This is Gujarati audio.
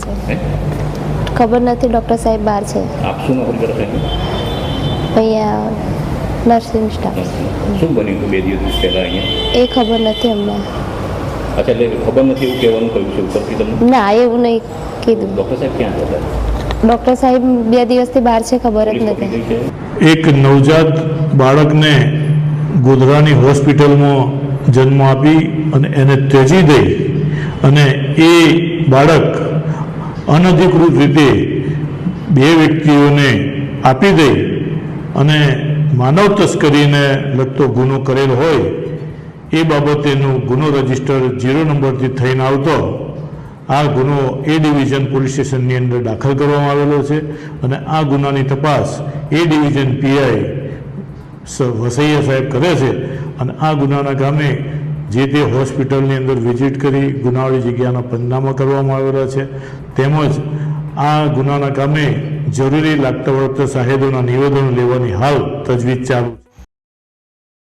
છે, ખબર નથી. ડૉક્ટર સાહેબ બહાર છે. આપ શું નોકરી કરો છો? અહીંયા નર્સિંગ સ્ટાફ. શું બન્યું હતું 2 દિવસ પહેલાં અહીંયા? એ ખબર નથી અમને. અચ્છા, એટલે ખબર નથી એવું કહેવાનું કહ્યું છે ઉપરથી તમને? ના, એવું નહીં કીધું. ડૉક્ટર સાહેબ ક્યાં હતા? ડૉક્ટર સાહેબ 2 દિવસથી બહાર છે, ખબર જ પોલીસ પકડી નથી. ગઈ છે? એક નવજાત બાળકને ગોધરાની હોસ્પિટલમાં જન્મ આપી અને એને ત્યજી દઈ અને એ બાળક અનધિકૃત રીતે 2 વ્યક્તિઓને આપી દઈ અને માનવ તસ્કરીને લગતો ગુનો કરેલ હોય એ બાબતેનું ગુનો રજિસ્ટર 0 નંબરથી થઈને આવતો આ ગુનો એ ડિવિઝન પોલીસ સ્ટેશનની અંદર દાખલ કરવામાં આવેલો છે અને આ ગુનાની તપાસ એ ડિવિઝન પીઆઈ વસૈયા સાહેબ કરે છે અને આ ગુનાના કામે જે તે હોસ્પિટલની અંદર વિઝિટ કરી ગુનાવાળી જગ્યાના પંચનામા કરવામાં આવેલા છે તેમજ આ ગુનાના કામે જરૂરી લાગતા વળગતા સાહેબોના નિવેદનો લેવાની હાલ તજવીજ ચાલુ છે.